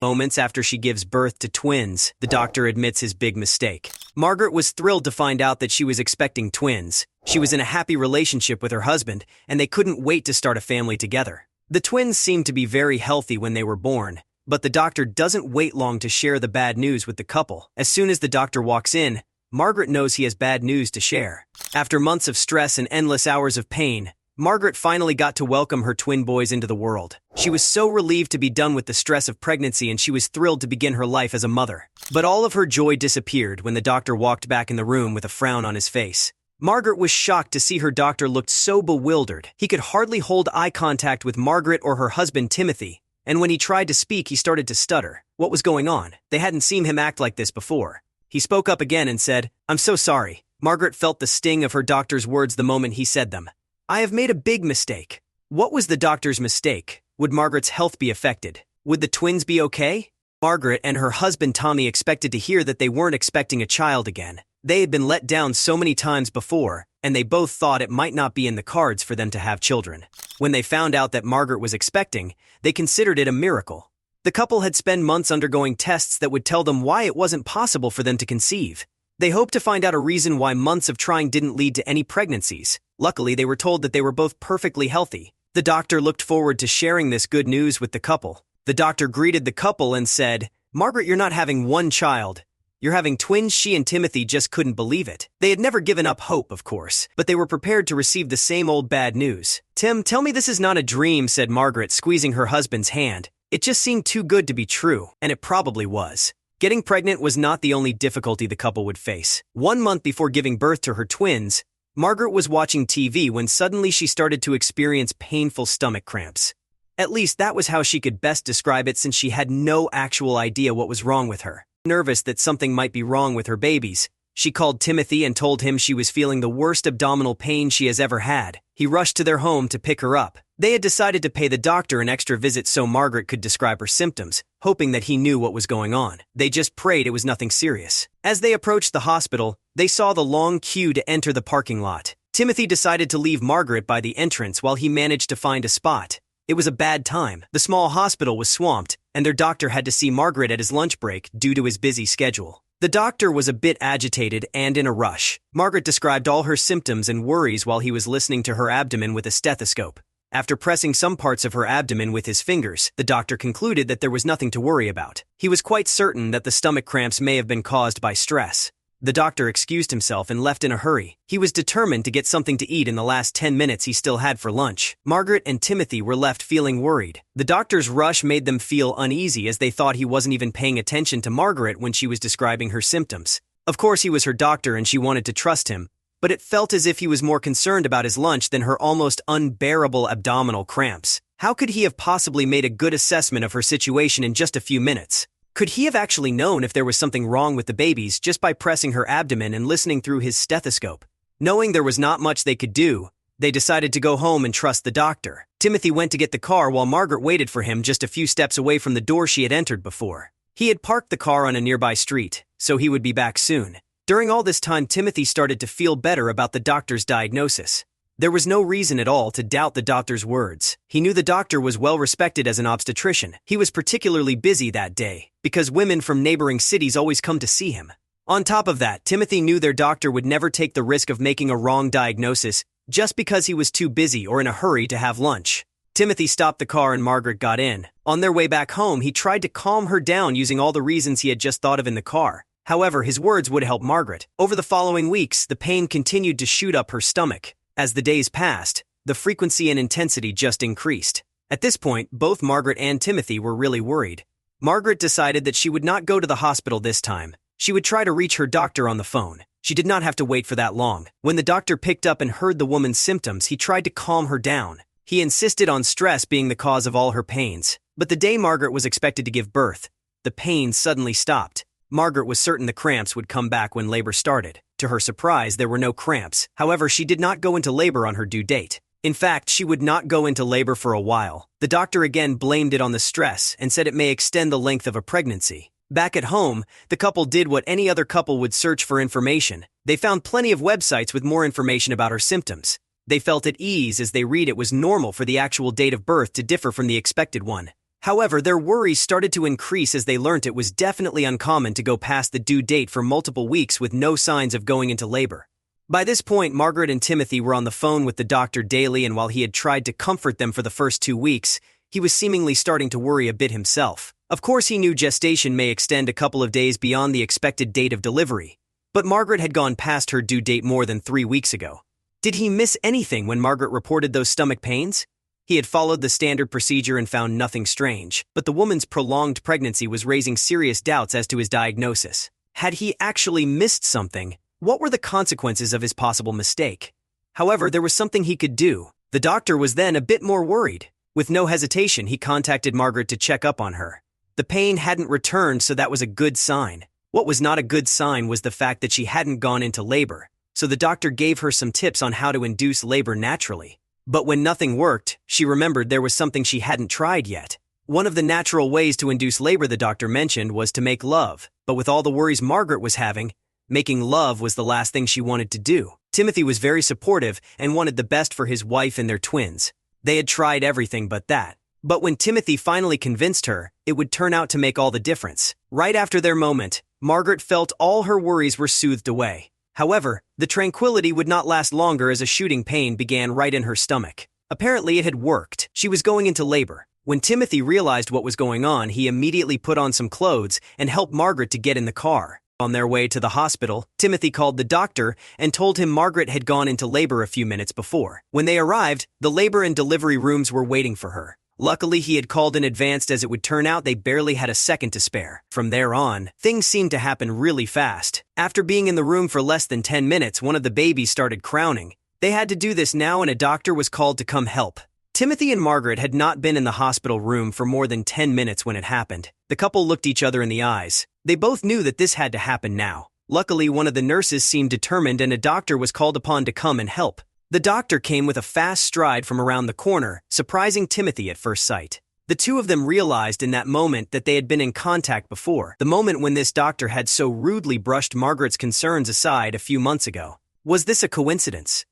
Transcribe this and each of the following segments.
Moments after she gives birth to twins, the doctor admits his big mistake. Margaret was thrilled to find out that she was expecting twins. She was in a happy relationship with her husband, and they couldn't wait to start a family together. The twins seemed to be very healthy when they were born, but the doctor doesn't wait long to share the bad news with the couple. As soon as the doctor walks in, Margaret knows he has bad news to share. After months of stress and endless hours of pain, Margaret finally got to welcome her twin boys into the world. She was so relieved to be done with the stress of pregnancy, and she was thrilled to begin her life as a mother. But all of her joy disappeared when the doctor walked back in the room with a frown on his face. Margaret was shocked to see her doctor looked so bewildered. He could hardly hold eye contact with Margaret or her husband Timothy, and when he tried to speak, he started to stutter. What was going on? They hadn't seen him act like this before. He spoke up again and said, "I'm so sorry." Margaret felt the sting of her doctor's words the moment he said them. "I have made a big mistake." What was the doctor's mistake? Would Margaret's health be affected? Would the twins be okay? Margaret and her husband Tommy expected to hear that they weren't expecting a child again. They had been let down so many times before, and they both thought it might not be in the cards for them to have children. When they found out that Margaret was expecting, they considered it a miracle. The couple had spent months undergoing tests that would tell them why it wasn't possible for them to conceive. They hoped to find out a reason why months of trying didn't lead to any pregnancies. Luckily, they were told that they were both perfectly healthy. The doctor looked forward to sharing this good news with the couple. The doctor greeted the couple and said, "Margaret, you're not having one child. You're having twins." She and Timothy just couldn't believe it. They had never given up hope, of course, but they were prepared to receive the same old bad news. "Tim, tell me this is not a dream," said Margaret, squeezing her husband's hand. It just seemed too good to be true, and it probably was. Getting pregnant was not the only difficulty the couple would face. 1 month before giving birth to her twins, Margaret was watching TV when suddenly she started to experience painful stomach cramps. At least that was how she could best describe it, since she had no actual idea what was wrong with her. Nervous that something might be wrong with her babies, she called Timothy and told him she was feeling the worst abdominal pain she has ever had. He rushed to their home to pick her up. They had decided to pay the doctor an extra visit so Margaret could describe her symptoms, hoping that he knew what was going on. They just prayed it was nothing serious. As they approached the hospital, they saw the long queue to enter the parking lot. Timothy decided to leave Margaret by the entrance while he managed to find a spot. It was a bad time. The small hospital was swamped, and their doctor had to see Margaret at his lunch break due to his busy schedule. The doctor was a bit agitated and in a rush. Margaret described all her symptoms and worries while he was listening to her abdomen with a stethoscope. After pressing some parts of her abdomen with his fingers, the doctor concluded that there was nothing to worry about. He was quite certain that the stomach cramps may have been caused by stress. The doctor excused himself and left in a hurry. He was determined to get something to eat in the last 10 minutes he still had for lunch. Margaret and Timothy were left feeling worried. The doctor's rush made them feel uneasy, as they thought he wasn't even paying attention to Margaret when she was describing her symptoms. Of course, he was her doctor and she wanted to trust him, but it felt as if he was more concerned about his lunch than her almost unbearable abdominal cramps. How could he have possibly made a good assessment of her situation in just a few minutes? Could he have actually known if there was something wrong with the babies just by pressing her abdomen and listening through his stethoscope? Knowing there was not much they could do, they decided to go home and trust the doctor. Timothy went to get the car while Margaret waited for him just a few steps away from the door she had entered before. He had parked the car on a nearby street, so he would be back soon. During all this time, Timothy started to feel better about the doctor's diagnosis. There was no reason at all to doubt the doctor's words. He knew the doctor was well respected as an obstetrician. He was particularly busy that day, because women from neighboring cities always come to see him. On top of that, Timothy knew their doctor would never take the risk of making a wrong diagnosis just because he was too busy or in a hurry to have lunch. Timothy stopped the car and Margaret got in. On their way back home, he tried to calm her down using all the reasons he had just thought of in the car. However, his words would help Margaret. Over the following weeks, the pain continued to shoot up her stomach. As the days passed, the frequency and intensity just increased. At this point, both Margaret and Timothy were really worried. Margaret decided that she would not go to the hospital this time. She would try to reach her doctor on the phone. She did not have to wait for that long. When the doctor picked up and heard the woman's symptoms, he tried to calm her down. He insisted on stress being the cause of all her pains. But the day Margaret was expected to give birth, the pain suddenly stopped. Margaret was certain the cramps would come back when labor started. To her surprise, there were no cramps. However, she did not go into labor on her due date. In fact, she would not go into labor for a while. The doctor again blamed it on the stress and said it may extend the length of a pregnancy. Back at home, the couple did what any other couple would: search for information. They found plenty of websites with more information about her symptoms. They felt at ease as they read it was normal for the actual date of birth to differ from the expected one. However, their worries started to increase as they learnt it was definitely uncommon to go past the due date for multiple weeks with no signs of going into labor. By this point, Margaret and Timothy were on the phone with the doctor daily, and while he had tried to comfort them for the first 2 weeks, he was seemingly starting to worry a bit himself. Of course, he knew gestation may extend a couple of days beyond the expected date of delivery, but Margaret had gone past her due date more than 3 weeks ago. Did he miss anything when Margaret reported those stomach pains? He had followed the standard procedure and found nothing strange, but the woman's prolonged pregnancy was raising serious doubts as to his diagnosis. Had he actually missed something? What were the consequences of his possible mistake? However, there was something he could do. The doctor was then a bit more worried. With no hesitation, he contacted Margaret to check up on her. The pain hadn't returned, so that was a good sign. What was not a good sign was the fact that she hadn't gone into labor, so the doctor gave her some tips on how to induce labor naturally. But when nothing worked, she remembered there was something she hadn't tried yet. One of the natural ways to induce labor the doctor mentioned was to make love, but with all the worries Margaret was having, making love was the last thing she wanted to do. Timothy was very supportive and wanted the best for his wife and their twins. They had tried everything but that. But when Timothy finally convinced her, it would turn out to make all the difference. Right after their moment, Margaret felt all her worries were soothed away. However, the tranquility would not last longer as a shooting pain began right in her stomach. Apparently it had worked. She was going into labor. When Timothy realized what was going on, he immediately put on some clothes and helped Margaret to get in the car. On their way to the hospital, Timothy called the doctor and told him Margaret had gone into labor a few minutes before. When they arrived, the labor and delivery rooms were waiting for her. Luckily, he had called in advance, as it would turn out they barely had a second to spare. From there on, things seemed to happen really fast. After being in the room for less than 10 minutes, one of the babies started crowning. They had to do this now, and a doctor was called to come help. Timothy and Margaret had not been in the hospital room for more than 10 minutes when it happened. The couple looked each other in the eyes. They both knew that this had to happen now. Luckily, one of the nurses seemed determined, and a doctor was called upon to come and help. The doctor came with a fast stride from around the corner, surprising Timothy at first sight. The two of them realized in that moment that they had been in contact before, the moment when this doctor had so rudely brushed Margaret's concerns aside a few months ago. Was this a coincidence?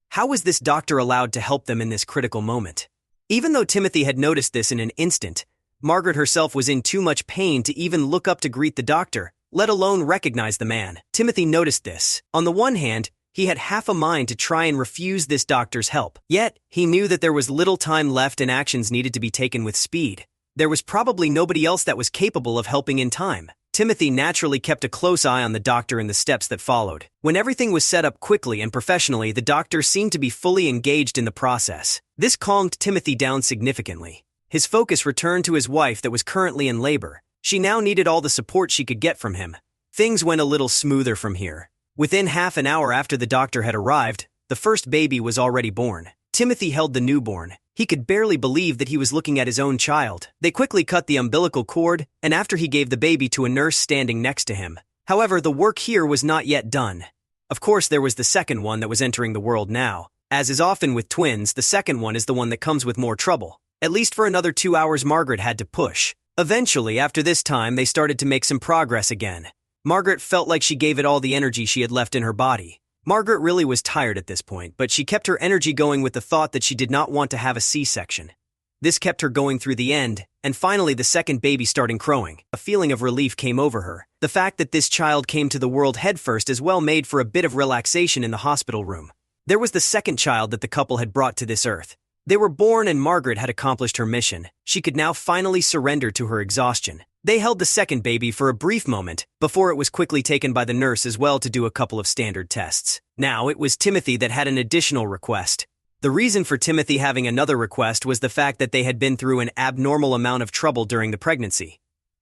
How was this doctor allowed to help them in this critical moment? Even though Timothy had noticed this in an instant, Margaret herself was in too much pain to even look up to greet the doctor, let alone recognize the man. Timothy noticed this. On the one hand, he had half a mind to try and refuse this doctor's help. Yet, he knew that there was little time left and actions needed to be taken with speed. There was probably nobody else that was capable of helping in time. Timothy naturally kept a close eye on the doctor and the steps that followed. When everything was set up quickly and professionally, the doctor seemed to be fully engaged in the process. This calmed Timothy down significantly. His focus returned to his wife that was currently in labor. She now needed all the support she could get from him. Things went a little smoother from here. Within half an hour after the doctor had arrived, the first baby was already born. Timothy held the newborn. He could barely believe that he was looking at his own child. They quickly cut the umbilical cord, and after he gave the baby to a nurse standing next to him. However, the work here was not yet done. Of course, there was the second one that was entering the world now. As is often with twins, the second one is the one that comes with more trouble. At least for another 2 hours, Margaret had to push. Eventually, after this time, they started to make some progress again. Margaret felt like she gave it all the energy she had left in her body. Margaret really was tired at this point, but she kept her energy going with the thought that she did not want to have a C-section. This kept her going through the end, and finally the second baby starting crowing. A feeling of relief came over her. The fact that this child came to the world headfirst as well made for a bit of relaxation in the hospital room. There was the second child that the couple had brought to this earth. They were born and Margaret had accomplished her mission. She could now finally surrender to her exhaustion. They held the second baby for a brief moment, before it was quickly taken by the nurse as well to do a couple of standard tests. Now, it was Timothy that had an additional request. The reason for Timothy having another request was the fact that they had been through an abnormal amount of trouble during the pregnancy.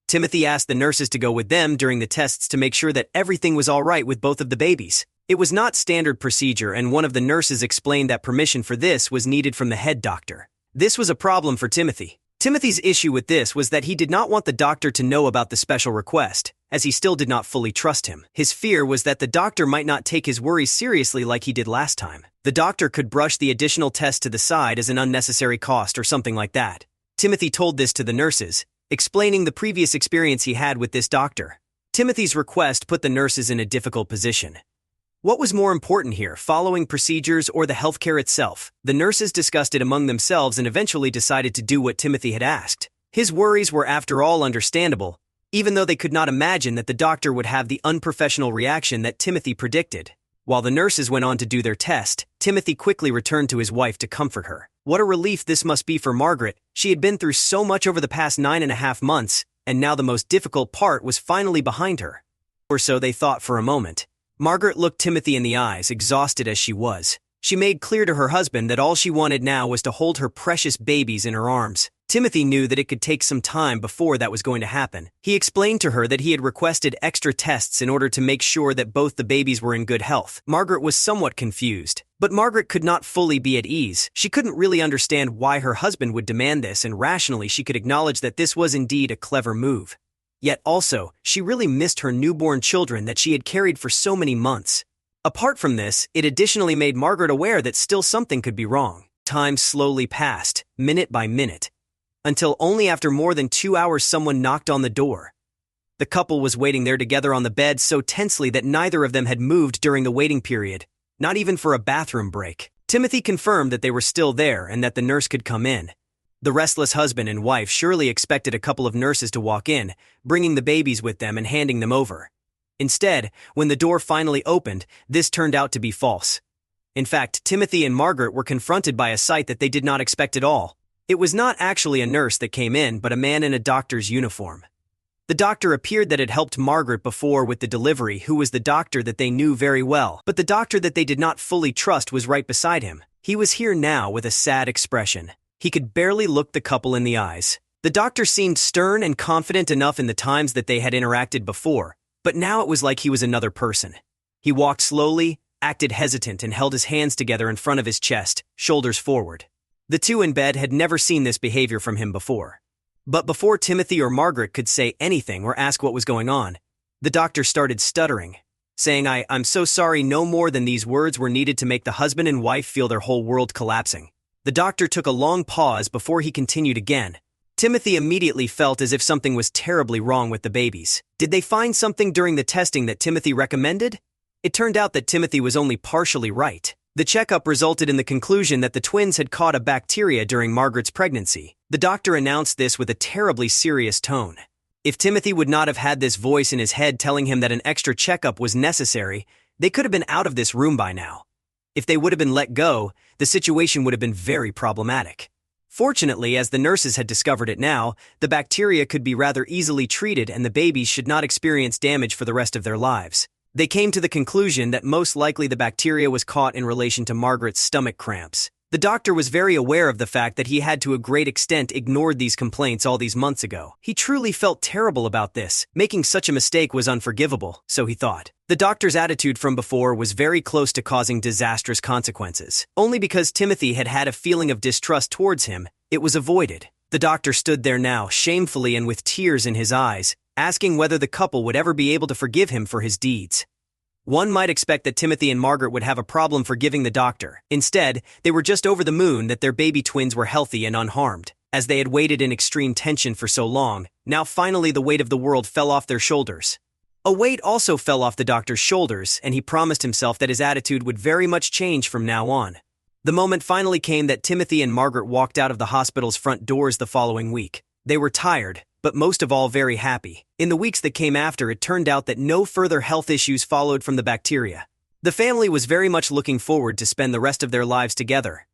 Timothy asked the nurses to go with them during the tests to make sure that everything was all right with both of the babies. It was not standard procedure, and one of the nurses explained that permission for this was needed from the head doctor. This was a problem for Timothy. Timothy's issue with this was that he did not want the doctor to know about the special request, as he still did not fully trust him. His fear was that the doctor might not take his worries seriously like he did last time. The doctor could brush the additional test to the side as an unnecessary cost or something like that. Timothy told this to the nurses, explaining the previous experience he had with this doctor. Timothy's request put the nurses in a difficult position. What was more important here, following procedures or the healthcare itself? The nurses discussed it among themselves and eventually decided to do what Timothy had asked. His worries were after all understandable, even though they could not imagine that the doctor would have the unprofessional reaction that Timothy predicted. While the nurses went on to do their test, Timothy quickly returned to his wife to comfort her. What a relief this must be for Margaret. She had been through so much over the past 9.5 months, and now the most difficult part was finally behind her. Or so they thought for a moment. Margaret looked Timothy in the eyes, exhausted as she was. She made clear to her husband that all she wanted now was to hold her precious babies in her arms. Timothy knew that it could take some time before that was going to happen. He explained to her that he had requested extra tests in order to make sure that both the babies were in good health. Margaret was somewhat confused, but Margaret could not fully be at ease. She couldn't really understand why her husband would demand this, and rationally she could acknowledge that this was indeed a clever move. Yet also, she really missed her newborn children that she had carried for so many months. Apart from this, it additionally made Margaret aware that still something could be wrong. Time slowly passed, minute by minute, until only after more than 2 hours someone knocked on the door. The couple was waiting there together on the bed so tensely that neither of them had moved during the waiting period, not even for a bathroom break. Timothy confirmed that they were still there and that the nurse could come in. The restless husband and wife surely expected a couple of nurses to walk in, bringing the babies with them and handing them over. Instead, when the door finally opened, this turned out to be false. In fact, Timothy and Margaret were confronted by a sight that they did not expect at all. It was not actually a nurse that came in, but a man in a doctor's uniform. The doctor appeared that had helped Margaret before with the delivery, who was the doctor that they knew very well, but the doctor that they did not fully trust was right beside him. He was here now with a sad expression. He could barely look the couple in the eyes. The doctor seemed stern and confident enough in the times that they had interacted before, but now it was like he was another person. He walked slowly, acted hesitant, and held his hands together in front of his chest, shoulders forward. The two in bed had never seen this behavior from him before. But before Timothy or Margaret could say anything or ask what was going on, the doctor started stuttering, saying, I'm so sorry. No more than these words were needed to make the husband and wife feel their whole world collapsing. The doctor took a long pause before he continued again. Timothy immediately felt as if something was terribly wrong with the babies. Did they find something during the testing that Timothy recommended? It turned out that Timothy was only partially right. The checkup resulted in the conclusion that the twins had caught a bacteria during Margaret's pregnancy. The doctor announced this with a terribly serious tone. If Timothy would not have had this voice in his head telling him that an extra checkup was necessary, they could have been out of this room by now. If they would have been let go, the situation would have been very problematic. Fortunately, as the nurses had discovered it now, the bacteria could be rather easily treated and the babies should not experience damage for the rest of their lives. They came to the conclusion that most likely the bacteria was caught in relation to Margaret's stomach cramps. The doctor was very aware of the fact that he had to a great extent ignored these complaints all these months ago. He truly felt terrible about this. Making such a mistake was unforgivable, so he thought. The doctor's attitude from before was very close to causing disastrous consequences. Only because Timothy had had a feeling of distrust towards him, it was avoided. The doctor stood there now, shamefully and with tears in his eyes, asking whether the couple would ever be able to forgive him for his deeds. One might expect that Timothy and Margaret would have a problem forgiving the doctor. Instead, they were just over the moon that their baby twins were healthy and unharmed. As they had waited in extreme tension for so long, now finally the weight of the world fell off their shoulders. A weight also fell off the doctor's shoulders, and he promised himself that his attitude would very much change from now on. The moment finally came that Timothy and Margaret walked out of the hospital's front doors the following week. They were tired, but most of all very happy. In the weeks that came after, it turned out that no further health issues followed from the bacteria. The family was very much looking forward to spend the rest of their lives together,